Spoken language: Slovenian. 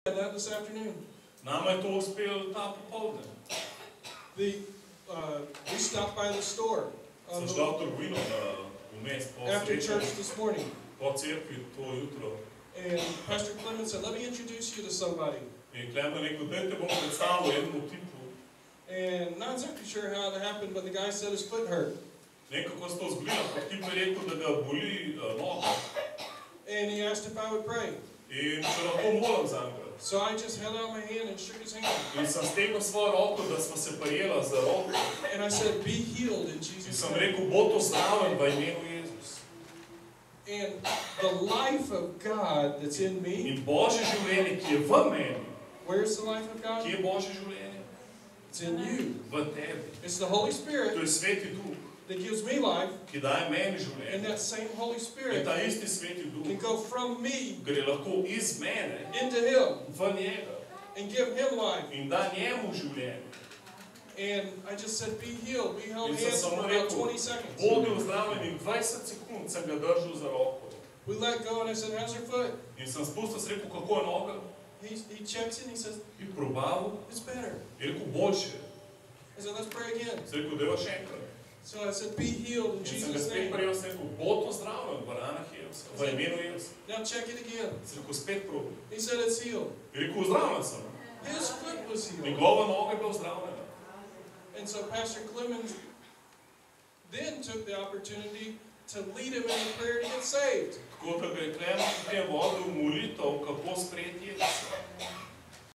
that this afternoon. Nama je to uspelo ta popoldne. We stopped by the store Sem šla v trgovino vmes po after srečanju, church this morning. po cerkvi to jutro. And Pastor Clement said, let me introduce you to somebody. In Klemen rekel, daj te bom predstavil enemu tipu. And not exactly sure how that happened, but the guy said his foot hurt. Nekako se to zgodilo, pa tip je rekel, da ga boli noga. And he asked if I would pray. In če lahko molim za njega. So I just held out my hand and shook his hand. In sem stegnil svojo roko, da smo se prijela za roko. And I said, be healed in In Jesus' sem name. rekel, bo to zdravljen v imenu Jezus. And the life of God that's in me. In Božje življenje, ki je v meni. Where's the life of God? Kje je Božje življenje? It's in you. V tebi. It's the Holy Spirit To je Sveti Duh, that gives me life. ki daje meni And življenje. that same Holy In Spirit ta isti Sveti can Duh go from me gre lahko iz mene into Him v njega and give Him life. in da njemu življenje. And I just said, be healed. We held In sem hands for samo about rekel, 20 seconds. bodi ozdravljen in 20 sekund sem ga držal za roko. We let go and I said, how's your foot? In sem spustil, sem rekel, kako je noga? He checks it and he says, In probaval, it's better. je rekel, boljše. I said, let's pray again. Sem rekel, deva še enkrat. So I said, be healed in In sem ga Jesus' spet name. prijel, sem rekel, bod ozdravljen v ranah Jezusa, v imenu Jezusa. Now check it again. Sem rekel, spet probi. He said, it's healed. Je rekel, ozdravljen sem. His foot was healed. Njegova noga je bila ozdravljena. And so Pastor Clemens then took the opportunity to lead him in prayer to get saved. Tako da ga je Klemen potem vodil v molitev, kako sprejeti Jezusa.